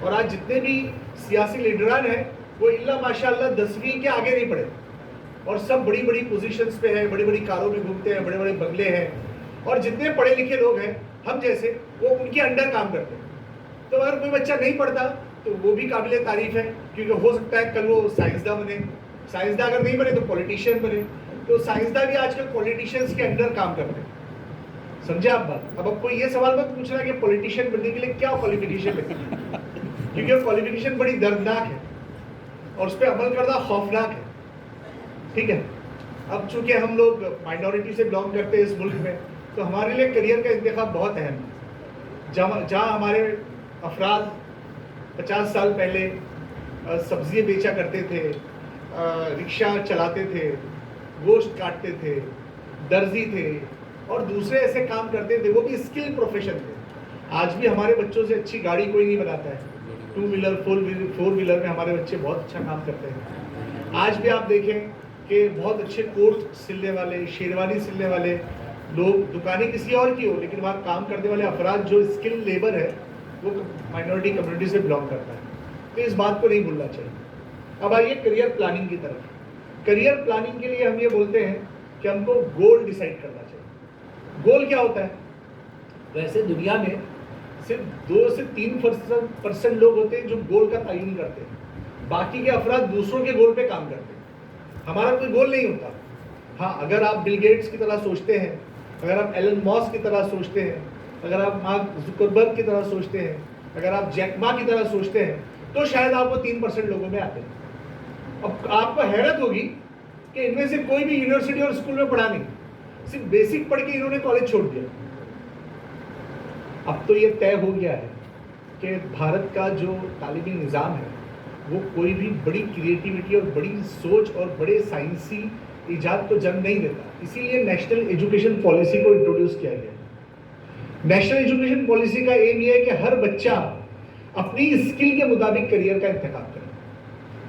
और आज जितने भी सियासी लीडरान हैं वो इल्ला माशाअल्लाह 10वीं के आगे नहीं पढ़े और सब बड़ी बड़ी पोजीशंस पे हैं, बड़ी बड़ी कारों में घूमते हैं, बड़े बड़े बंगले हैं। और जितने पढ़े लिखे लोग हैं हम जैसे, वो उनके अंडर काम करते हैं। तो अगर कोई बच्चा नहीं पढ़ता तो वो भी काबिल तारीफ है, क्योंकि हो सकता है कल वो साइंसदान बने, साइंसदान अगर नहीं बने तो पॉलिटिशियन बने। तो साइंसदान भी आजकल पॉलिटिशियंस के अंडर काम करते हैं। समझे आप बात? अब कोई ये सवाल मत पूछना कि पॉलिटिशियन बनने के लिए क्या क्वालिफिकेशन लगती है, क्योंकि क्वालिफिकेशन बड़ी दर्दनाक है और उस पर अमल करना खौफनाक है। ठीक है, अब चूंकि हम लोग माइनॉरिटी से बिलोंग करते हैं इस मुल्क में, तो हमारे लिए करियर का इंतखाब बहुत अहम है। जहाँ हमारे अफराद 50 साल पहले सब्जियाँ बेचा करते थे, रिक्शा चलाते थे, गोश्त काटते थे, दर्जी थे और दूसरे ऐसे काम करते थे, वो भी स्किल प्रोफेशन थे। आज भी हमारे बच्चों से अच्छी गाड़ी कोई नहीं बनाता है। 2 व्हीलर 4 व्हीलर में हमारे बच्चे बहुत अच्छा काम करते हैं। आज भी आप देखें कि बहुत अच्छे कोट सिलने वाले, शेरवानी सिलने वाले लोग, दुकानें किसी और की हो लेकिन वहाँ काम करने वाले अफराद जो स्किल लेबर है वो माइनॉरिटी कम्युनिटी से बिलोंग करता है। तो इस बात को नहीं भूलना चाहिए। अब आइए करियर प्लानिंग की तरफ। करियर प्लानिंग के लिए हम ये बोलते हैं कि हमको गोल डिसाइड करना चाहिए। गोल क्या होता है? वैसे दुनिया में सिर्फ 2 से 3% लोग होते हैं जो गोल का तयन करते हैं, बाकी के अफराद दूसरों के गोल पे काम करते हैं। हमारा कोई गोल नहीं होता। हाँ, अगर आप बिल गेट्स की तरह सोचते हैं, अगर आप एलन मॉस की तरह सोचते हैं, अगर आप मार्क जुकरबर्ग की तरह सोचते हैं, अगर आप जैक मा की तरह सोचते हैं, तो शायद आप वो 3% लोगों में आते हैं। अब आपको हैरत होगी कि इनमें से कोई भी यूनिवर्सिटी और स्कूल में पढ़ा नहीं, सिर्फ बेसिक पढ़ के इन्होंने कॉलेज छोड़ दिया। अब तो ये तय हो गया है कि भारत का जो तालीमी निज़ाम है वो कोई भी बड़ी क्रिएटिविटी और बड़ी सोच और बड़े साइंसी इजाद को जन्म नहीं देता। इसीलिए नेशनल एजुकेशन पॉलिसी को इंट्रोड्यूस किया गया है। नेशनल एजुकेशन पॉलिसी का एम ये है कि हर बच्चा अपनी स्किल के मुताबिक करियर का इंतखाब करे।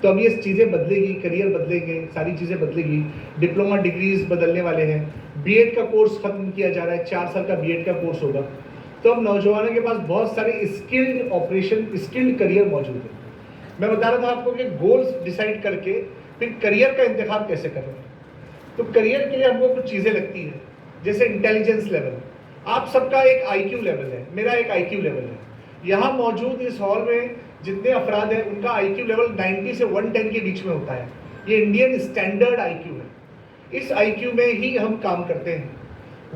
तो अब ये चीज़ें बदलेगी, करियर बदलेंगे, सारी चीज़ें बदलेगी। डिप्लोमा डिग्रीज बदलने वाले हैं, बीएड का कोर्स खत्म किया जा रहा है, 4 साल का बीएड का कोर्स होगा। तो अब नौजवानों के पास बहुत सारे स्किल्ड करियर मौजूद है। मैं बता रहा था आपको कि गोल्स डिसाइड करके फिर करियर का इंतखाब कैसे करें। तो करियर के लिए हमको कुछ चीज़ें लगती हैं, जैसे इंटेलिजेंस लेवल। आप सबका एक आईक्यू लेवल है, मेरा एक आईक्यू लेवल है। यहाँ मौजूद इस हॉल में जितने अफराद हैं उनका आईक्यू लेवल 90 से 110 के बीच में होता है। ये इंडियन स्टैंडर्ड आईक्यू है। इस आईक्यू में ही हम काम करते हैं।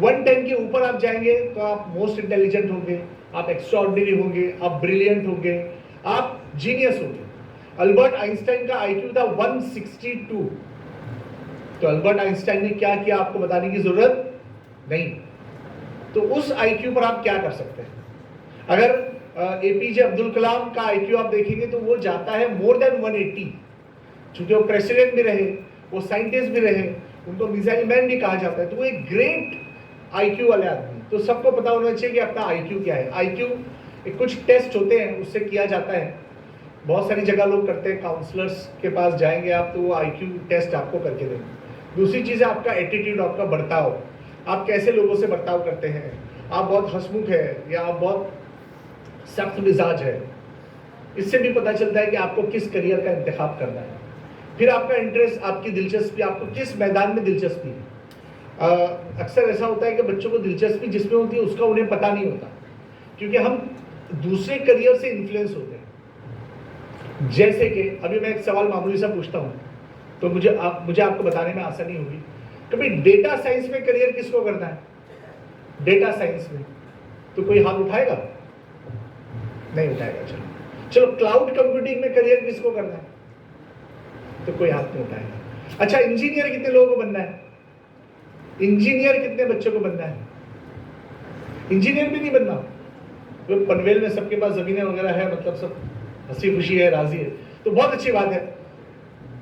110 के ऊपर आप जाएंगे तो आप मोस्ट इंटेलिजेंट होंगे, आप एक्स्ट्राऑर्डिनरी होंगे, आप ब्रिलियंट होंगे, आप जीनियस होंगे। अल्बर्ट आइंस्टाइन का आईक्यू था 162। तो अल्बर्ट आइंस्टाइन ने क्या किया आपको बताने की जरूरत नहीं। तो उस आईक्यू पर आप क्या कर सकते हैं? अगर एपीजे अब्दुल कलाम का आईक्यू आप देखेंगे तो वो जाता है मोर देन 180। चूंकि वो प्रेसिडेंट भी रहे, वो साइंटिस्ट भी रहे, उनको मिसाइल मैन भी कहा जाता है, तो वो एक ग्रेट आईक्यू वाले आदमी। तो सबको पता होना चाहिए कि अपना आईक्यू क्या है। आईक्यू कुछ टेस्ट होते हैं, उससे किया जाता है। बहुत सारी जगह लोग करते हैं, काउंसलर्स के पास जाएंगे आप तो वो आईक्यू टेस्ट आपको करके देंगे। दूसरी चीज़ है आपका एटीट्यूड, आपका बर्ताव। आप कैसे लोगों से बर्ताव करते हैं, आप बहुत हंसमुख है या आप बहुत सख्त मिजाज है। इससे भी पता चलता है कि आपको किस करियर का इंतखाब करना है। फिर आपका इंटरेस्ट, आपकी दिलचस्पी, आपको किस मैदान में दिलचस्पी है। अक्सर ऐसा होता है कि बच्चों को दिलचस्पी जिसमें होती है उसका उन्हें पता नहीं होता, क्योंकि हम दूसरे करियर से इन्फ्लुएंस होते हैं। जैसे कि अभी मैं एक सवाल मामूली सा पूछता हूँ तो मुझे आपको बताने में आसानी होगी। कभी डेटा साइंस में करियर किसको करना है? डेटा साइंस में तो कोई हाथ उठाएगा? नहीं उठाएगा। चलो क्लाउड कंप्यूटिंग में करियर किसको करना है? तो कोई हाथ नहीं उठाएगा। अच्छा, इंजीनियर कितने लोगों को बनना है? इंजीनियर कितने बच्चों को बनना है? इंजीनियर भी नहीं बनना। तो पनवेल में सबके पास जमीनें वगैरह है, मतलब सब हंसी खुशी है, राजी है, तो बहुत अच्छी बात है।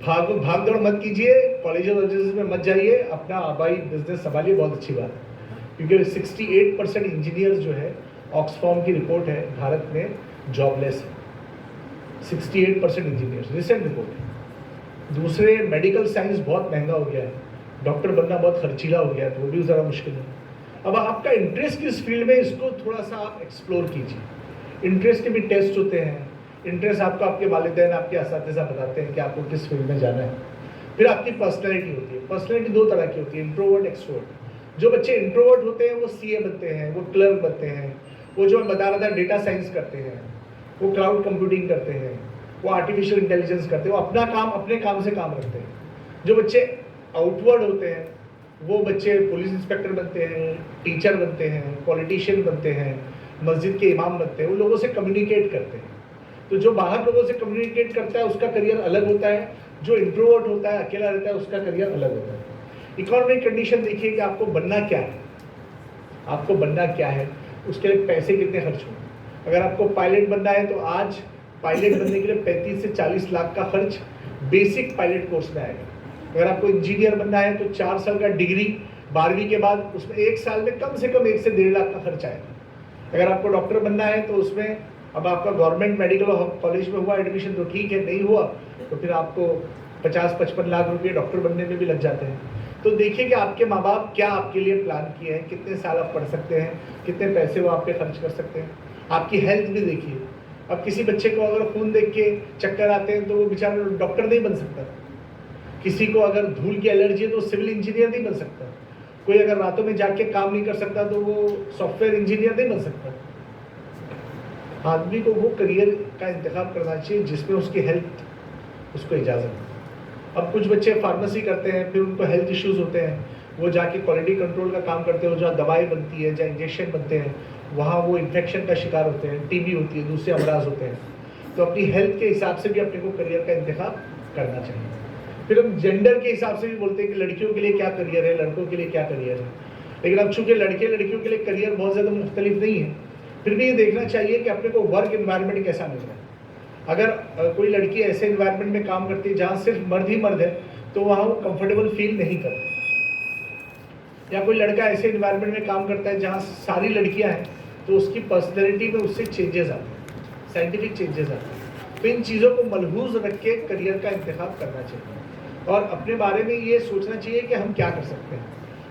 भाग दौड़ मत कीजिए, कॉलेजेस में मत जाइए, अपना आबाई बिजनेस संभालिए, बहुत अच्छी बात है। क्योंकि 68% इंजीनियर्स जो है, ऑक्सफॉर्म की रिपोर्ट है, भारत में जॉबलेस है। 68% इंजीनियर्स, रिसेंट रिपोर्ट है। दूसरे मेडिकल साइंस बहुत महंगा हो गया है, डॉक्टर बनना बहुत खर्चीला हो गया है, तो वो भी ज़रा मुश्किल है। अब आपका इंटरेस्ट किस फील्ड में, इसको थोड़ा सा आप एक्सप्लोर कीजिए। इंटरेस्ट के भी टेस्ट होते हैं, इंटरेस्ट आपको आपके वालिदैन, आपके असातिज़ा बताते हैं कि आपको किस फील्ड में जाना है। फिर आपकी पर्सनैलिटी होती है। पर्सनैलिटी दो तरह की होती है, इंट्रोवर्ट, एक्सट्रोवर्ट। जो बच्चे इंट्रोवर्ट होते हैं वो सीए बनते हैं, वो क्लर्क बनते हैं, वो जो मैं बता रहा था डेटा साइंस करते हैं, वो क्लाउड कंप्यूटिंग करते हैं, वो आर्टिफिशियल इंटेलिजेंस करते हैं, वो अपना काम अपने काम से काम रखते हैं। जो बच्चे आउटवर्ड होते हैं वो बच्चे पुलिस इंस्पेक्टर बनते हैं, टीचर बनते हैं, पॉलिटिशियन बनते हैं, मस्जिद के इमाम बनते हैं, वो लोगों से कम्युनिकेट करते हैं। तो जो बाहर लोगों से कम्युनिकेट करता है उसका करियर अलग होता है, जो इंट्रोवर्ट होता है, अकेला रहता है, उसका करियर अलग होता है। इकोनॉमिक कंडीशन देखिए कि आपको बनना क्या है, आपको बनना क्या है, उसके लिए पैसे कितने खर्च होंगे। अगर आपको पायलट बनना है तो आज पायलट बनने के लिए 35 से 40 लाख का खर्च बेसिक पायलट कोर्स में आएगा। अगर आपको इंजीनियर बनना है तो 4 साल का डिग्री 12वीं के बाद, उसमें 1 साल में कम से कम 1 से 1.5 लाख का खर्च आएगा। अगर आपको डॉक्टर बनना है तो उसमें अब आपका गवर्नमेंट मेडिकल कॉलेज में हुआ एडमिशन तो ठीक है, नहीं हुआ तो फिर आपको 50-55 लाख रुपये डॉक्टर बनने में भी लग जाते हैं। तो देखिए कि आपके माँ बाप क्या आपके लिए प्लान किए हैं, कितने साल आप पढ़ सकते हैं, कितने पैसे वो आप पे खर्च कर सकते हैं। आपकी हेल्थ भी देखिए। अब किसी बच्चे को अगर खून देख के चक्कर आते हैं तो वो बेचारा डॉक्टर नहीं बन सकता। किसी को अगर धूल की एलर्जी है तो सिविल इंजीनियर नहीं बन सकता। कोई अगर रातों में जाके काम नहीं कर सकता तो वो सॉफ्टवेयर इंजीनियर नहीं बन सकता। आदमी को वो करियर का इंतखाब करना चाहिए जिसमें उसकी हेल्थ उसको इजाज़त है। अब कुछ बच्चे फार्मेसी करते हैं, फिर उनको हेल्थ इश्यूज़ होते हैं, वो जाके क्वालिटी कंट्रोल का काम करते हैं, जहाँ दवाई बनती है, जहाँ इंजेक्शन बनते हैं, वहाँ वो इन्फेक्शन का शिकार होते हैं, टीबी होती है, दूसरे अमराज होते हैं। तो अपनी हेल्थ के हिसाब से भी अपने को करियर का इंतखाब करना चाहिए। फिर हम जेंडर के हिसाब से भी बोलते हैं कि लड़कियों के लिए क्या करियर है, लड़कों के लिए क्या करियर है। लेकिन अब चूँकि लड़के लड़कियों के लिए करियर बहुत ज़्यादा मुख्तलिफ नहीं है, फिर भी ये देखना चाहिए कि अपने को वर्क एनवायरनमेंट कैसा मिल रहा है। अगर कोई लड़की ऐसे एनवायरनमेंट में काम करती है जहाँ सिर्फ मर्द ही मर्द है तो वहाँ वो कंफर्टेबल फील नहीं करती। या कोई लड़का ऐसे एनवायरनमेंट में काम करता है जहाँ सारी लड़कियाँ हैं तो उसकी पर्सनैलिटी में उससे चेंजेस आते हैं, साइंटिफिक चेंजेस आते हैं। तो इन चीज़ों को मलहूज रख के करियर का इंतखाब करना चाहिए और अपने बारे में ये सोचना चाहिए कि हम क्या कर सकते हैं।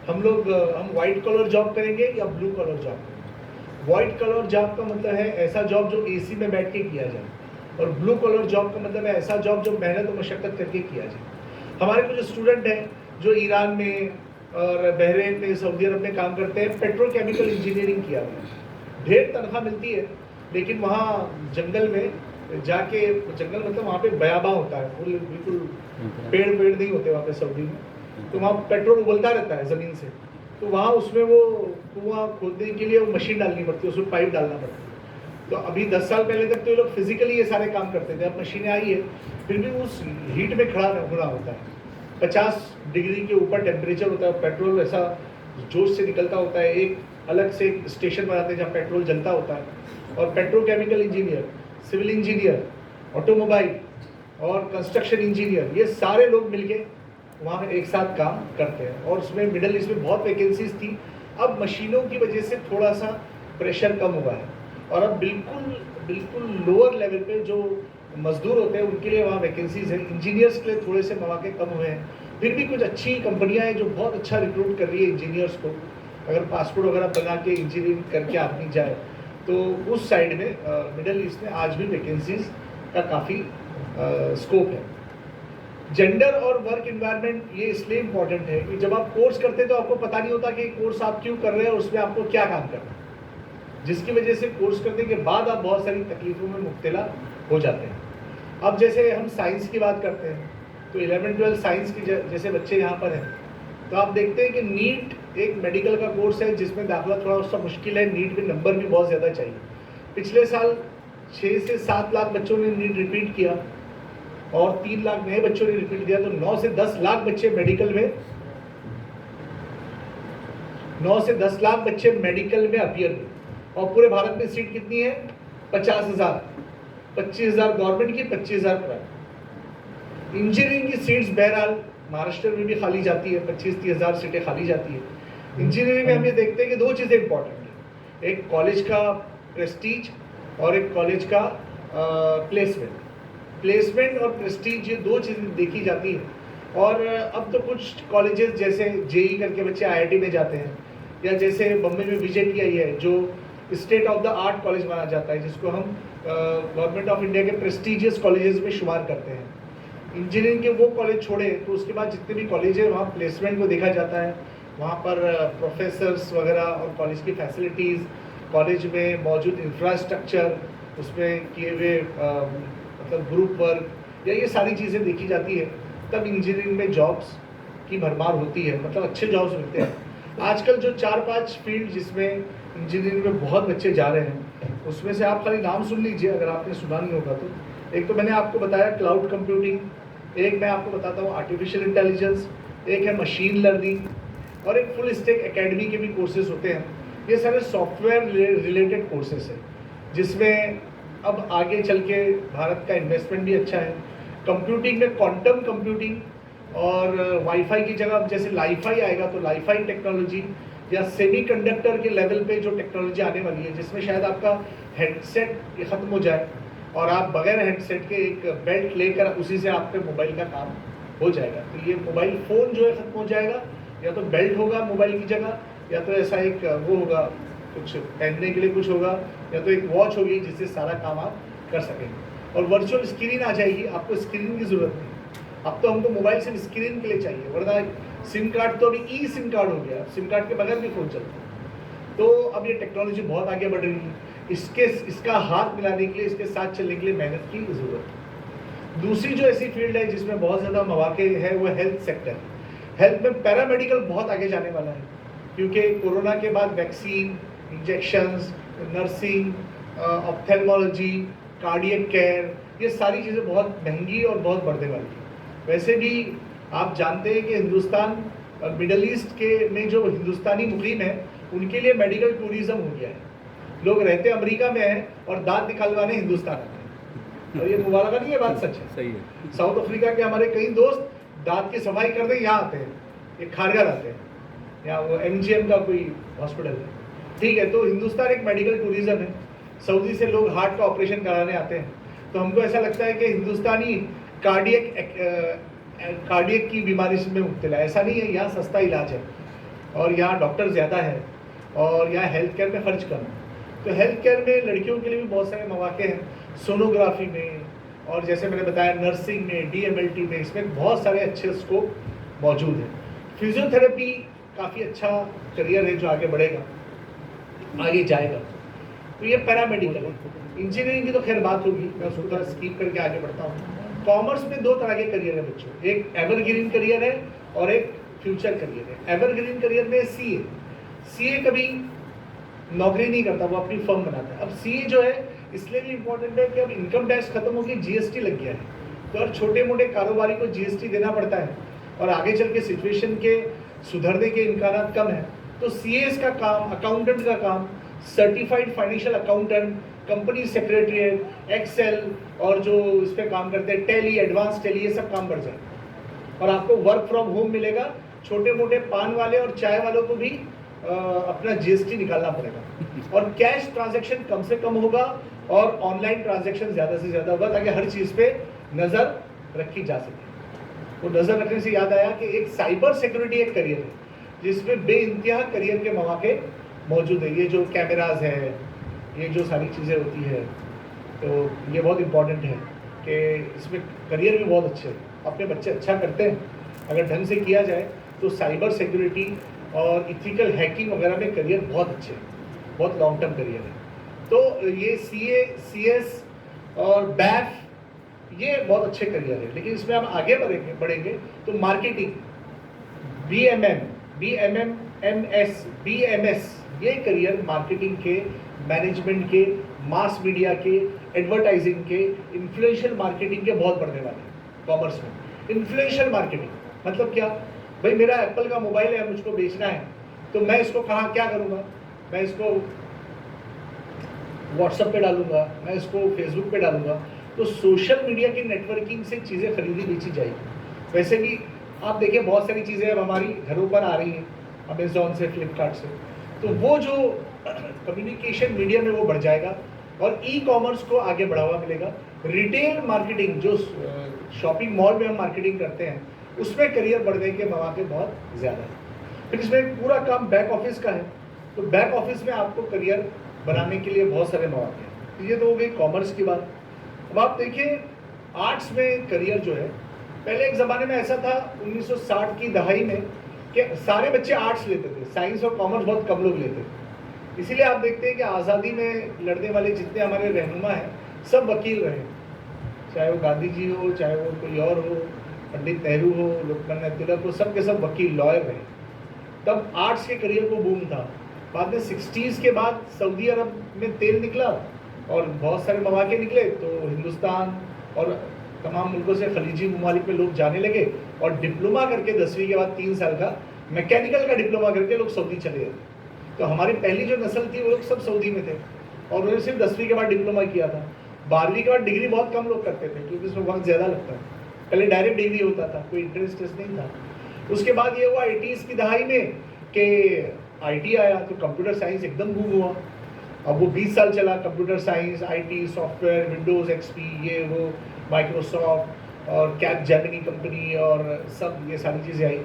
हम वाइट कॉलर जॉब करेंगे या ब्लू कॉलर जॉब करेंगे। वाइट कॉलर जॉब का मतलब है ऐसा जॉब जो एसी में बैठ के किया जाए, और ब्लू कॉलर जॉब का मतलब है ऐसा जॉब जो मेहनत और मशक्क़त करके किया जाए। हमारे कुछ स्टूडेंट हैं जो ईरान में और बहरीन में, सऊदी अरब में काम करते हैं, पेट्रोकेमिकल इंजीनियरिंग किया हुआ है, ढेर तनख्वाह मिलती है, लेकिन वहाँ जंगल में जाके, जंगल मतलब वहाँ पे बयाबा होता है, बिल्कुल पेड़ नहीं होते वहाँ पे सऊदी में, तो वहाँ पेट्रोल उबलता रहता है ज़मीन से, तो वहाँ उसमें वो कुआं खोदने के लिए वो मशीन डालनी पड़ती है, उसमें पाइप डालना पड़ता है। तो अभी 10 साल पहले तक तो ये लोग फिजिकली ये सारे काम करते थे, अब मशीनें आई है, फिर भी उस हीट में खड़ा होना होता है। 50 डिग्री के ऊपर टेम्परेचर होता है, पेट्रोल ऐसा जोश से निकलता होता है, एक अलग से एक स्टेशन बनाते हैं जहाँ पेट्रोल जलता होता है, और petrochemical engineer, civil engineer, automobile और कंस्ट्रक्शन इंजीनियर, ये सारे लोग मिलके वहाँ एक साथ काम करते हैं। और उसमें मिडल ईस्ट में बहुत वैकेंसीज थी, अब मशीनों की वजह से थोड़ा सा प्रेशर कम हुआ है, और अब बिल्कुल लोअर लेवल पे जो मजदूर होते हैं उनके लिए वहाँ वैकेंसीज है। इंजीनियर्स के लिए थोड़े से मौके कम हुए हैं, फिर भी कुछ अच्छी कंपनियां हैं जो बहुत अच्छा रिक्रूट कर रही है इंजीनियर्स को। अगर पासपोर्ट वगैरह बना के इंजीनियरिंग करके आदमी जाए तो उस साइड में मिडल ईस्ट में आज भी वैकेंसीज का काफ़ी स्कोप है। जेंडर और वर्क एनवायरनमेंट ये इसलिए इम्पॉर्टेंट है कि जब आप कोर्स करते हैं तो आपको पता नहीं होता कि कोर्स आप क्यों कर रहे हैं और उसमें आपको क्या काम करना है, जिसकी वजह से कोर्स करने के बाद आप बहुत सारी तकलीफ़ों में मुब्तला हो जाते हैं। अब जैसे हम साइंस की बात करते हैं तो 11-12 साइंस की जैसे बच्चे यहाँ पर हैं, तो आप देखते हैं कि नीट एक मेडिकल का कोर्स है जिसमें दाखिला थोड़ा सा मुश्किल है, नीट में नंबर भी बहुत ज़्यादा चाहिए। पिछले साल 6 से 7 लाख बच्चों ने नीट रिपीट किया और 3 लाख नए बच्चों ने रिपीट किया, तो 9 से 10 लाख बच्चे मेडिकल में 9 से 10 लाख बच्चे मेडिकल में अपीयर हुए। और पूरे भारत में सीट कितनी है? 50,000, 25,000 गवर्नमेंट की, 25,000 प्राइवेट। इंजीनियरिंग की सीट्स बहरहाल महाराष्ट्र में भी खाली जाती है, 25-30,000 सीटें खाली जाती है। इंजीनियरिंग में हम ये देखते हैं कि 2 चीज़ें इंपॉर्टेंट है, एक कॉलेज का प्रेस्टीज और एक कॉलेज का प्लेसमेंट और प्रेस्टीज, ये 2 चीज़ें देखी जाती है। और अब तो कुछ कॉलेजेस जैसे जेई करके बच्चे आईआईटी में जाते हैं, या जैसे बम्बई में विजेटी आई है जो state of the art college माना जाता है, जिसको हम गवर्नमेंट ऑफ इंडिया के प्रेस्टिजियस कॉलेजेस में शुमार करते हैं। इंजीनियरिंग के वो कॉलेज छोड़े तो उसके बाद जितने भी कॉलेज है वहाँ प्लेसमेंट को देखा जाता है, वहाँ पर प्रोफेसर्स वगैरह और कॉलेज की फैसिलिटीज़, कॉलेज में मौजूद इंफ्रास्ट्रक्चर, उसमें किए हुए मतलब ग्रुप वर्क या ये सारी चीज़ें देखी जाती है। तब इंजीनियरिंग में जॉब्स की भरमार होती है, मतलब अच्छे जॉब्स मिलते हैं। आजकल जो 4-5 फील्ड जिसमें इंजीनियरिंग में बहुत बच्चे जा रहे हैं, उसमें से आप खाली नाम सुन लीजिए अगर आपने सुना नहीं होगा तो। एक तो मैंने आपको बताया क्लाउड कंप्यूटिंग, एक मैं आपको बताता हूँ आर्टिफिशियल इंटेलिजेंस, एक है मशीन लर्निंग और एक फुल स्टैक एकेडमी के भी कोर्सेज होते हैं। ये सारे सॉफ्टवेयर रिलेटेड कोर्सेज हैं जिसमें अब आगे चल के भारत का इन्वेस्टमेंट भी अच्छा है। कंप्यूटिंग में क्वांटम कंप्यूटिंग और वाईफाई की जगह जैसे लाईफाई आएगा तो लाईफाई टेक्नोलॉजी या सेमीकंडक्टर के लेवल पे जो टेक्नोलॉजी आने वाली है, जिसमें शायद आपका हेडसेट ख़त्म हो जाए और आप बगैर हेडसेट के एक बेल्ट लेकर उसी से आपके मोबाइल का काम हो जाएगा। तो ये मोबाइल फ़ोन जो है ख़त्म हो जाएगा, या तो बेल्ट होगा मोबाइल की जगह, या तो ऐसा एक वो होगा कुछ पहनने के लिए कुछ होगा, या तो एक वॉच होगी जिससे सारा काम आप कर सकेंगे। और वर्चुअल स्क्रीन आ जाएगी, आपको स्क्रीन की ज़रूरत नहीं। अब तो हमको मोबाइल सिर्फ स्क्रीन के लिए चाहिए, वरना सिम कार्ड तो अभी ई सिम कार्ड हो गया, सिम कार्ड के बगैर भी फ़ोन चलता है। तो अब ये टेक्नोलॉजी बहुत आगे बढ़ रही है, इसका हाथ मिलाने के लिए, इसके साथ चलने के लिए मेहनत की ज़रूरत है। दूसरी जो ऐसी फील्ड है जिसमें बहुत ज़्यादा मौके है वो हेल्थ सेक्टर। हेल्थ में पैरामेडिकल बहुत आगे जाने वाला है, क्योंकि कोरोना के बाद vaccine, injections, nursing, ophthalmology, cardiac care, ये सारी चीज़ें बहुत महंगी और बहुत बढ़ने वाली है। वैसे भी आप जानते हैं कि हिंदुस्तान मिडल ईस्ट के में जो हिंदुस्तानी मुकीम है उनके लिए मेडिकल टूरिज्म हो गया है। लोग रहते अमेरिका में हैं और दांत निकालवाने हिंदुस्तान आते हैं, और ये मुबारक नहीं है, बात सच है। सही है। साउथ अफ्रीका के हमारे कई दोस्त दांत की सफाई करने यहाँ आते हैं, ये खारगर आते हैं, या वो MGM का कोई हॉस्पिटल है, ठीक है। तो हिंदुस्तान एक मेडिकल टूरिज्म है। सऊदी से लोग हार्ट का ऑपरेशन कराने आते हैं, तो हमको ऐसा लगता है कि हिंदुस्तानी कार्डियक की बीमारी में मुब्तला है। ऐसा नहीं है, यहाँ सस्ता इलाज है और यहाँ डॉक्टर ज़्यादा है और यहाँ हेल्थ केयर में खर्च कम है। तो हेल्थ केयर में लड़कियों के लिए भी बहुत सारे मौके हैं, सोनोग्राफी में, और जैसे मैंने बताया नर्सिंग में, DMLT में, इसमें बहुत सारे अच्छे स्कोप मौजूद हैं। फिजियोथेरेपी काफ़ी अच्छा करियर है जो आगे बढ़ेगा, आगे जाएगा। तो ये पैरामेडिकल है। इंजीनियरिंग की तो खैर बात होगी, मैं उसको थोड़ा स्कीप करके आगे बढ़ता हूँ। कॉमर्स में 2 तरह के करियर है बच्चों, एक एवरग्रीन करियर है और एक फ्यूचर करियर है। एवरग्रीन करियर में CA कभी नौकरी नहीं करता, वो अपनी फर्म बनाता है। अब CA जो है इसलिए भी इम्पोर्टेंट है कि अब इनकम टैक्स खत्म होगी, GST लग गया है, तो अब छोटे मोटे कारोबारी को GST देना पड़ता है और आगे चल के सिचुएशन के सुधरने के इम्कान कम है। तो CAs का काम, अकाउंटेंट का काम, certified financial accountant, company secretariat, Excel और जो इस पर काम करते हैं टैली, एडवांस टैली, ये सब काम बढ़ जाए और आपको वर्क फ्रॉम होम मिलेगा। छोटे मोटे पान वाले और चाय वालों को भी अपना GST निकालना पड़ेगा और कैश ट्रांजैक्शन कम से कम होगा और ऑनलाइन ट्रांजैक्शन ज़्यादा से ज़्यादा होगा, ताकि हर चीज़ पे नज़र रखी जा सके। तो नज़र रखने से याद आया कि एक साइबर सिक्योरिटी एक करियर है जिसमें बेइंतहा करियर के मौके मौजूद है। ये जो कैमराज है, ये जो सारी चीज़ें होती है, तो ये बहुत इम्पॉर्टेंट है कि इसमें करियर भी बहुत अच्छे हैं। अपने बच्चे अच्छा करते हैं अगर ढंग से किया जाए तो साइबर सिक्योरिटी और इथिकल हैकिंग वगैरह में करियर बहुत अच्छे हैं, बहुत लॉन्ग टर्म करियर है। तो ये CA, CS और BAF ये बहुत अच्छे करियर है, लेकिन इसमें हम आगे बढ़ेंगे तो मार्केटिंग, BMM, MS, BMS, ये करियर मार्केटिंग के, मैनेजमेंट के, मास मीडिया के, एडवर्टाइजिंग के, इन्फ्लुएंशियल मार्केटिंग के बहुत बढ़ने वाले हैं कॉमर्स में। इन्फ्लुएंशियल मार्केटिंग मतलब क्या? भाई मेरा एप्पल का मोबाइल है, मुझको बेचना है, तो मैं इसको कहाँ क्या करूँगा? मैं इसको व्हाट्सएप पे डालूंगा, मैं इसको फेसबुक पे डालूंगा, तो सोशल मीडिया की नेटवर्किंग से चीज़ें खरीदी बेची जाएगी। वैसे भी आप देखिए बहुत सारी चीज़ें अब हमारी घरों पर आ रही हैं, अमेज़ॉन से, फ्लिपकार्ट से, तो वो जो कम्युनिकेशन मीडिया में वो बढ़ जाएगा और ई-कॉमर्स को आगे बढ़ावा मिलेगा। रिटेल मार्केटिंग जो शॉपिंग मॉल में हम मार्केटिंग करते हैं, उसमें करियर बढ़ने के मौके बहुत ज़्यादा है। फिर इसमें पूरा काम बैक ऑफिस का है, तो बैक ऑफिस में आपको करियर बनाने के लिए बहुत सारे मौके हैं। तो ये तो हो गई कॉमर्स की बात। अब आप देखिए आर्ट्स में करियर जो है, पहले एक ज़माने में ऐसा था 1960 की दहाई में कि सारे बच्चे आर्ट्स लेते थे, साइंस और कॉमर्स बहुत कम लोग लेते थे। इसीलिए आप देखते हैं कि आज़ादी में लड़ने वाले जितने हमारे रहनुमा हैं सब वकील रहे, चाहे वो गांधी जी हो, चाहे वो कोई और हो, पंडित नेहरू हो, लोकमान्य तिलक हो, सब के सब वकील लॉयर रहे। तब आर्ट्स के करियर को बूम था। बाद में 60s के बाद सऊदी अरब में तेल निकला और बहुत सारे मौके निकले, तो हिंदुस्तान और तमाम मुल्कों से खलीजी ममालिक में लोग जाने लगे और डिप्लोमा करके 10वीं के बाद 3 साल का मैकेनिकल का डिप्लोमा करके लोग सऊदी चले गए। तो हमारी पहली जो नस्ल थी वो लोग सब सऊदी में थे और उन्होंने सिर्फ 10वीं के बाद डिप्लोमा किया था। 12वीं के बाद डिग्री बहुत कम लोग करते थे क्योंकि उसमें वक्त ज़्यादा लगता है। पहले डायरेक्ट डिग्री होता था, कोई इंट्रेंस टेस्ट नहीं था। उसके बाद ये हुआ 80s की दहाई में कि IT आया तो कंप्यूटर साइंस एकदम बूम हुआ। अब वो 20 साल चला, computer science, IT, software, Windows XP, ये वो, माइक्रोसॉफ्ट और कैपजेमिनी कंपनी और सब ये सारी चीज़ें आई।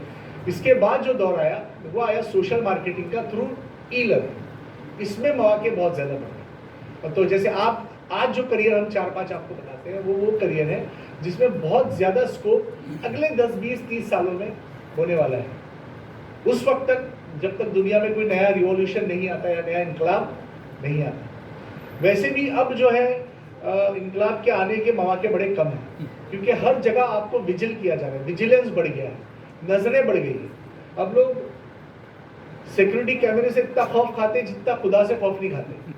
इसके बाद जो दौर आया वो आया सोशल मार्केटिंग का थ्रू ई-लर्निंग। इसमें मौके बहुत ज़्यादा बढ़े। तो जैसे आप आज जो करियर हम 4-5 आपको बताते हैं वो करियर है जिसमें बहुत ज़्यादा स्कोप अगले 10, 20, 30 सालों में होने वाला है। उस वक्त तक जब तक दुनिया में कोई नया रिवॉल्यूशन नहीं आता या नया इनकलाब नहीं आता। वैसे भी अब जो है इनकलाब के आने के मौके बड़े कम हैं क्योंकि हर जगह आपको विजिल किया जा रहा है, विजिलेंस बढ़ गया है, नजरें बढ़ गई है। अब लोग सिक्योरिटी कैमरे से इतना खौफ खाते हैं जितना खुदा से खौफ नहीं खाते,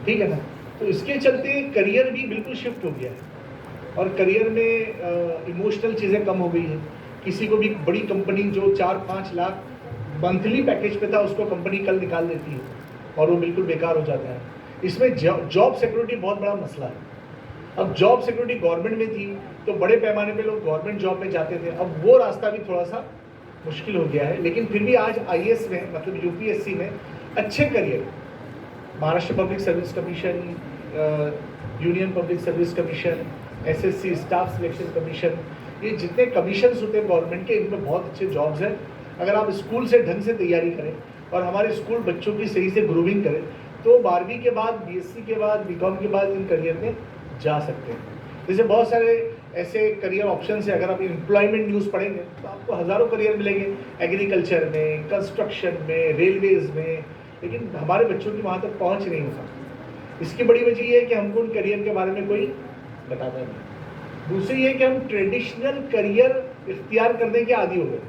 ठीक है ना। तो इसके चलते करियर भी बिल्कुल शिफ्ट हो गया है और करियर में इमोशनल चीज़ें कम हो गई हैं। किसी को भी बड़ी कंपनी जो 4-5 लाख मंथली पैकेज पे था उसको कंपनी कल निकाल देती है और वो बिल्कुल बेकार हो जाता है। इसमें जॉब सिक्योरिटी बहुत बड़ा मसला है। अब जॉब सिक्योरिटी गवर्नमेंट में थी तो बड़े पैमाने पे लोग गवर्नमेंट जॉब में जाते थे, अब वो रास्ता भी थोड़ा सा मुश्किल हो गया है। लेकिन फिर भी आज IAS में मतलब UPSC में अच्छे career, Maharashtra public service commission, union public service commission, SSC staff selection commission, ये जितने कमीशंस होते हैं गवर्नमेंट के, इनमें बहुत अच्छे जॉब्स हैं। अगर आप स्कूल से ढंग से तैयारी करें और हमारे स्कूल बच्चों की सही से ग्रूमिंग करें तो 12वीं के बाद, BSc के बाद, BCom के बाद इन करियर में जा सकते हैं। जैसे बहुत सारे ऐसे करियर ऑप्शन है, अगर आप एम्प्लॉयमेंट न्यूज़ पढ़ेंगे तो आपको हज़ारों करियर मिलेंगे, एग्रीकल्चर में, कंस्ट्रक्शन में, रेलवेज़ में, लेकिन हमारे बच्चों की वहाँ तक पहुँच नहीं हो सकती। इसकी बड़ी वजह ये है कि हमको उन करियर के बारे में कोई बताता नहीं। दूसरी ये कि हम ट्रेडिशनल करियर इख्तियार करने के आदी हो गए।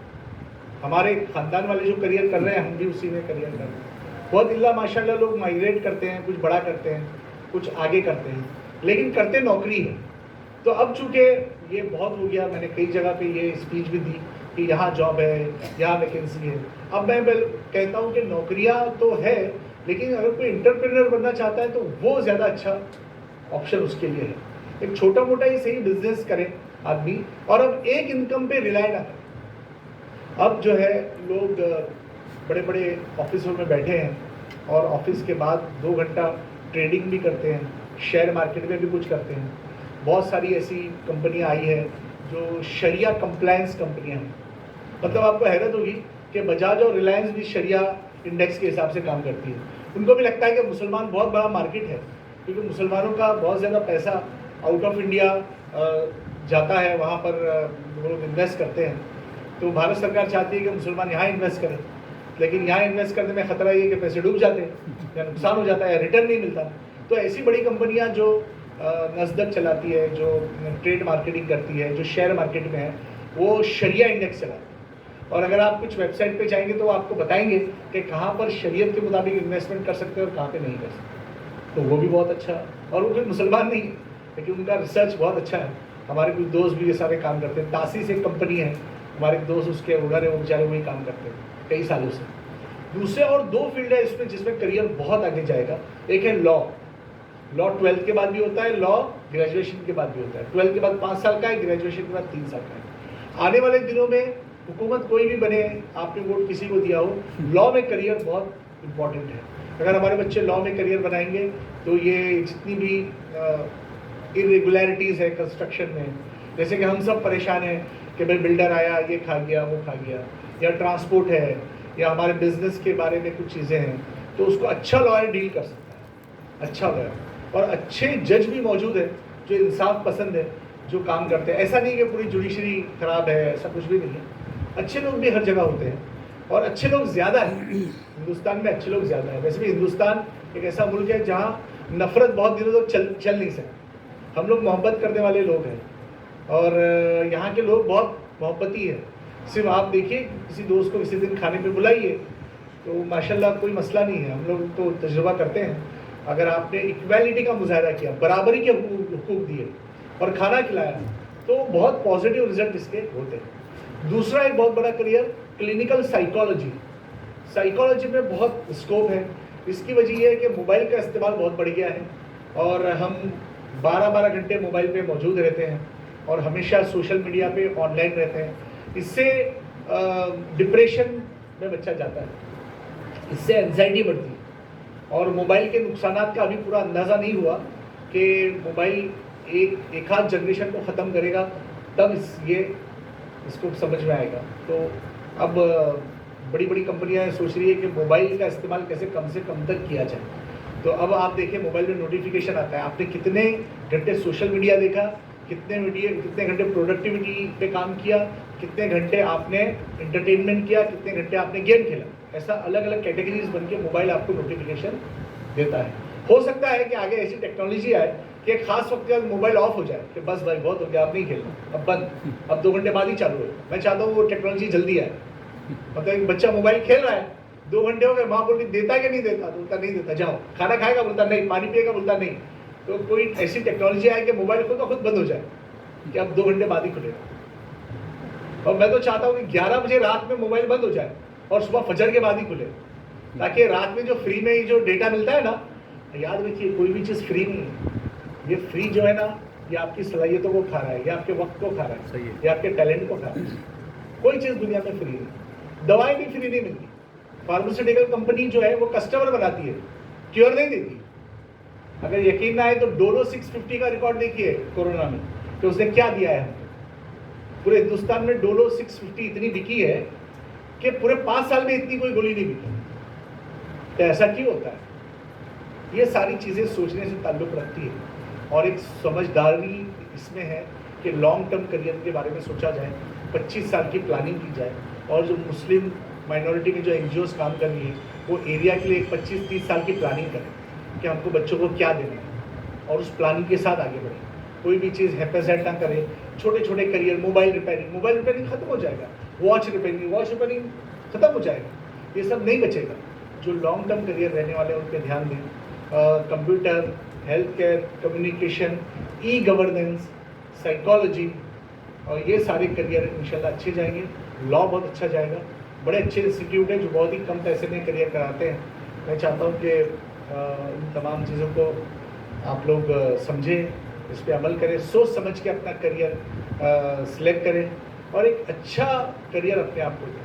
हमारे ख़ानदान वाले जो करियर कर रहे हैं हम भी उसी में करियर कर रहे हैं। बहुत इल्ला माशाल्लाह लोग माइग्रेट करते हैं, कुछ बड़ा करते हैं, कुछ आगे करते हैं, लेकिन करते नौकरी है। तो अब चूँकि ये बहुत हो गया, मैंने कई जगह पे ये स्पीच भी दी कि यहाँ जॉब है, यहाँ वैकेंसी है। अब मैं कहता हूँ कि नौकरियाँ तो है, लेकिन अगर कोई एंटरप्रेन्योर बनना चाहता है तो वो ज़्यादा अच्छा ऑप्शन उसके लिए है। एक छोटा मोटा ही सही बिजनेस करें आदमी और अब एक इनकम पे रिलाय ना करें। अब जो है लोग बड़े बड़े ऑफिसों में बैठे हैं और ऑफिस के बाद 2 घंटा ट्रेडिंग भी करते हैं, शेयर मार्केट में भी कुछ करते हैं। बहुत सारी ऐसी कंपनियां आई है जो शरिया कंप्लायंस कंपनियां हैं। मतलब आपको हैरत होगी कि बजाज और रिलायंस भी शरिया इंडेक्स के हिसाब से काम करती है। उनको भी लगता है कि मुसलमान बहुत बड़ा मार्केट है क्योंकि मुसलमानों का बहुत ज़्यादा पैसा आउट ऑफ इंडिया जाता है, वहाँ पर वो लोग इन्वेस्ट करते हैं। तो भारत सरकार चाहती है कि मुसलमान यहाँ इन्वेस्ट करें, लेकिन यहाँ इन्वेस्ट करने में ख़तरा ये कि पैसे डूब जाते हैं या नुकसान हो जाता है या रिटर्न नहीं मिलता। तो ऐसी बड़ी कंपनियाँ जो नस्दक चलाती है, जो ट्रेड मार्केटिंग करती है, जो शेयर मार्केट में है, वो शरिया इंडेक्स चलाती है। और अगर आप कुछ वेबसाइट पे जाएंगे तो आपको बताएंगे कि कहाँ पर शरीयत के मुताबिक इन्वेस्टमेंट कर सकते हैं और कहाँ पे नहीं कर सकते। तो वो भी बहुत अच्छा है और वो कोई मुसलमान नहीं है लेकिन उनका रिसर्च बहुत अच्छा है। हमारे कुछ दोस्त भी ये सारे काम करते हैं। तासीस एक कंपनी है, हमारे दोस्त उसके ओनर है, वो बेचारे वही काम करते हैं कई सालों से। दूसरे और 2 फील्ड है इसमें जिसमें करियर बहुत आगे जाएगा। एक है लॉ 12th के बाद भी होता है, लॉ ग्रेजुएशन के बाद भी होता है। 12th के बाद 5 साल का है, ग्रेजुएशन के बाद 3 साल का है। आने वाले दिनों में हुकूमत कोई भी बने, आपने वोट किसी को दिया हो, लॉ में करियर बहुत इम्पॉर्टेंट है। अगर हमारे बच्चे लॉ में करियर बनाएंगे तो ये जितनी भी इरेगुलरिटीज़ है कंस्ट्रक्शन में, जैसे कि हम सब परेशान हैं कि भाई बिल्डर आया, ये खा गया, वो खा गया, या ट्रांसपोर्ट है या हमारे बिजनेस के बारे में कुछ चीज़ें हैं, तो उसको अच्छा लॉयर डील कर सकता है। अच्छा हो गया, और अच्छे जज भी मौजूद है जो इंसाफ पसंद है, जो काम करते हैं। ऐसा नहीं कि पूरी जुडिशरी खराब है, ऐसा कुछ भी नहीं है। अच्छे लोग भी हर जगह होते हैं, और अच्छे लोग ज़्यादा हैं हिंदुस्तान में, अच्छे लोग ज़्यादा है। वैसे भी हिंदुस्तान एक ऐसा मुल्क है जहाँ नफरत बहुत दिनों तक चल नहीं सकती। हम लोग मोहब्बत करने वाले लोग हैं, और यहाँ के लोग बहुत मोहब्बती हैं। सिर्फ आप देखिए, किसी दोस्त को किसी दिन खाने पे बुलाइए तो माशाल्लाह कोई मसला नहीं है। हम लोग तो तजुर्बा करते हैं, अगर आपने इक्वालिटी का मुजाहरा किया, बराबरी के हुकूक दिए और खाना खिलाया, तो बहुत पॉजिटिव रिजल्ट इसके होते हैं। दूसरा एक बहुत बड़ा करियर क्लिनिकल साइकोलॉजी में बहुत स्कोप है। इसकी वजह यह है कि मोबाइल का इस्तेमाल बहुत बढ़ गया है, और हम 12-12 घंटे मोबाइल पे मौजूद रहते हैं, और हमेशा सोशल मीडिया पे ऑनलाइन रहते हैं। इससे डिप्रेशन में बच्चा जाता है, इससे एंजाइटी बढ़ती है, और मोबाइल के नुकसानात का अभी पूरा अंदाज़ा नहीं हुआ कि मोबाइल एक आध जनरेशन को ख़त्म करेगा, तब इसको समझ में आएगा। तो अब बड़ी बड़ी कंपनियां सोच रही है कि मोबाइल का इस्तेमाल कैसे कम से कम तक किया जाए। तो अब आप देखिए, मोबाइल में नोटिफिकेशन आता है, आपने कितने घंटे सोशल मीडिया देखा, कितने घंटे प्रोडक्टिविटी पे काम किया, कितने घंटे आपने एंटरटेनमेंट किया, कितने घंटे आपने गेम खेला। ऐसा अलग अलग कैटेगरीज बन के मोबाइल आपको नोटिफिकेशन देता है। हो सकता है कि आगे ऐसी टेक्नोलॉजी आए कि एक खास वक्त के बाद मोबाइल ऑफ हो जाए कि बस भाई बहुत हो गया, अब नहीं खेलना, अब बंद, अब 2 घंटे बाद ही चालू हो। मैं चाहता हूँ वो टेक्नोलॉजी जल्दी आए। मतलब एक बच्चा मोबाइल खेल रहा है, 2 घंटे हो गए, माँ बोलती देता कि नहीं देता, तो बोलता नहीं देता। जाओ खाना खाएगा, बोलता नहीं। पानी पिएगा, बोलता नहीं। तो कोई ऐसी टेक्नोलॉजी आए कि मोबाइल खुद का खुद बंद हो जाए कि अब 2 घंटे बाद ही खुलेगा। और मैं तो चाहता हूँ कि 11 बजे रात में मोबाइल बंद हो जाए और सुबह फजर के बाद ही खुले, ताकि रात में जो फ्री में जो डेटा मिलता है ना, याद रखिए कोई भी चीज़ फ्री नहीं है। ये फ्री जो है ना, ये आपकी सलाहियतों को खा रहा है, ये आपके वक्त को खा रहा है, ये आपके टैलेंट को खा रहा है। कोई चीज़ दुनिया में फ्री नहीं, दवाएं भी फ्री नहीं मिलती। फार्मास्यूटिकल कंपनी जो है वो कस्टमर बनाती है, क्योर नहीं देती। अगर यकीन ना आए तो डोलो 650 का रिकॉर्ड देखिए कोरोना में, तो उसने क्या दिया है हमको। पूरे हिंदुस्तान में डोलो 650 इतनी बिकी है कि पूरे 5 साल में इतनी कोई गोली नहीं बिकी। तो ऐसा क्यों होता है? ये सारी चीज़ें सोचने से ताल्लुक़ रखती है, और एक समझदारी इसमें है कि लॉन्ग टर्म करियर के बारे में सोचा जाए, 25 साल की प्लानिंग की जाए, और जो मुस्लिम माइनॉरिटी में जो NGOs काम कर रही है वो एरिया के लिए 25-30 साल की प्लानिंग करें कि हमको बच्चों को क्या देना है, और उस प्लानिंग के साथ आगे बढ़ें। कोई भी चीज़ हैपेसैट ना करें। छोटे छोटे करियर, मोबाइल रिपेयरिंग खत्म हो जाएगा, वॉच रिपेयरिंग खत्म हो जाएगा, ये सब नहीं बचेगा। जो लॉन्ग टर्म करियर रहने वाले हैं उन पर ध्यान दें। Computer, health care, communication, e-governance, psychology, और ये सारे करियर इंशाल्लाह अच्छे जाएंगे। लॉ बहुत अच्छा जाएगा। बड़े अच्छे इंस्टीट्यूट हैं जो बहुत ही कम पैसे में करियर कराते हैं। मैं चाहता हूँ कि इन तमाम चीज़ों को आप लोग समझें, इस पर अमल करें, सोच समझ के अपना करियर सिलेक्ट करें, और एक अच्छा करियर अपने आप को दें।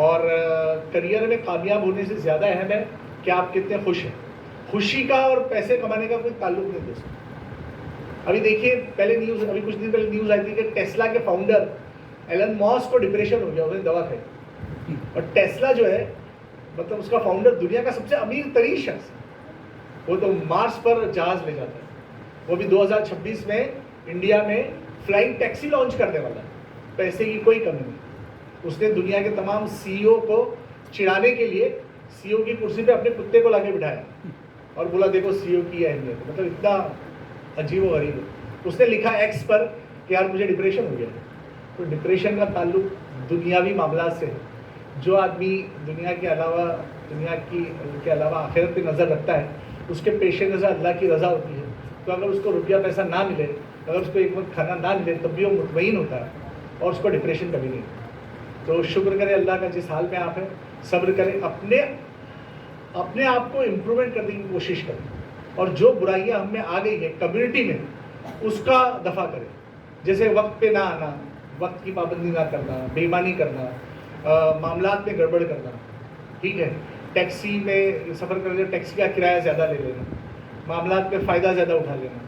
और करियर में कामयाब होने से ज़्यादा अहम है कि आप कितने खुश हैं। खुशी का और पैसे कमाने का कोई ताल्लुक नहीं दोस्तों। अभी देखिए, अभी कुछ दिन पहले न्यूज़ आई थी कि टेस्ला के फाउंडर एलन मॉस को डिप्रेशन हो गया, उसने दवा खाई। और टेस्ला जो है, मतलब उसका फाउंडर दुनिया का सबसे अमीर तरीन शख्स, वो तो मार्स पर जहाज ले जाता है। वो भी 2026 में इंडिया में फ्लाइंग टैक्सी लॉन्च करने वाला है। पैसे की कोई कमी नहीं। उसने दुनिया के तमाम CEO को चिढ़ाने के लिए CEO की कुर्सी पे अपने कुत्ते को लाके बिठाया और बोला देखो CEO की अहमियत। मतलब इतना अजीब व गरीब है। उसने लिखा X पर कि यार मुझे डिप्रेशन हो गया। तो डिप्रेशन का ताल्लुक दुनियावी मामला से है। जो आदमी दुनिया के अलावा आखिरत पे नज़र रखता है, उसके पेश नज़र अल्लाह की रज़ा होती है। तो अगर उसको रुपया पैसा ना मिले, अगर उसको एक वक्त खाना ना मिले, तब भी वो मुतमईन होता है और उसको डिप्रेशन कभी नहीं। तो शुक्र करें अल्लाह का, जिस हाल में आप हैं, सब्र करें, अपने आप को इम्प्रूवमेंट करने की कोशिश करें, और जो बुराइयां हम में आ गई है कम्युनिटी में, उसका दफ़ा करें। जैसे वक्त पे ना आना, वक्त की पाबंदी ना करना, बेईमानी करना, मामलात में गड़बड़ करना, ठीक है, टैक्सी में सफ़र करने टैक्सी का किराया ज़्यादा ले लेना, मामलात में फ़ायदा ज़्यादा उठा लेना,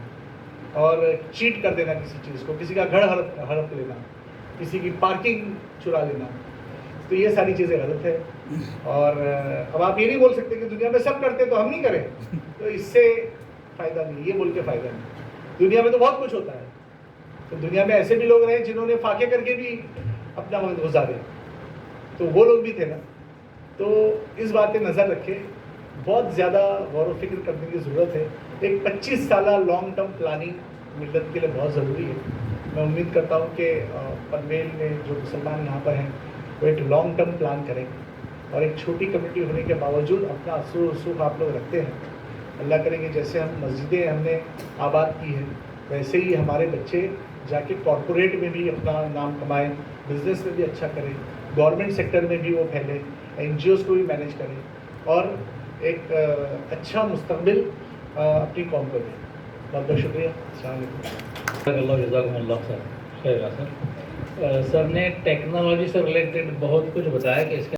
और चीट कर देना किसी चीज़ को, किसी का घर हड़प लेना, किसी की पार्किंग चुरा लेना। तो ये सारी चीज़ें गलत है। और अब आप ये नहीं बोल सकते कि दुनिया में सब करते तो हम नहीं करें, तो इससे फ़ायदा नहीं, ये बोल के फ़ायदा नहीं। दुनिया में तो बहुत कुछ होता है, तो दुनिया में ऐसे भी लोग रहे जिन्होंने फाके करके भी अपना वक्त गुजारे, तो वो लोग भी थे ना। तो इस बात पे नज़र रखें, बहुत ज़्यादा गौर व फिक्र करने की ज़रूरत है। एक 25 साल लॉन्ग टर्म प्लानिंग मिल्लत के लिए बहुत ज़रूरी है। मैं उम्मीद करता हूँ कि पनवेल में जो मुसलमान यहाँ पर हैं वो एक लॉन्ग टर्म प्लान करें, और एक छोटी कम्युनिटी होने के बावजूद अपना असर रसूख आप लोग रखते हैं। अल्लाह करेंगे जैसे हम मस्जिदें हमने आबाद की हैं, वैसे ही हमारे बच्चे जाके कॉरपोरेट में भी अपना नाम कमाएं, बिज़नेस में भी अच्छा करें, गवर्नमेंट सेक्टर में भी वो फैलें, NGOs को भी मैनेज करें, और एक अच्छा मुस्तकबिल अपनी कौम को दें। बहुत बहुत शुक्रिया। अस्सलाम वालेकुम। सर, सर ने टेक्नोलॉजी से रिलेटेड बहुत कुछ बताया कि इसके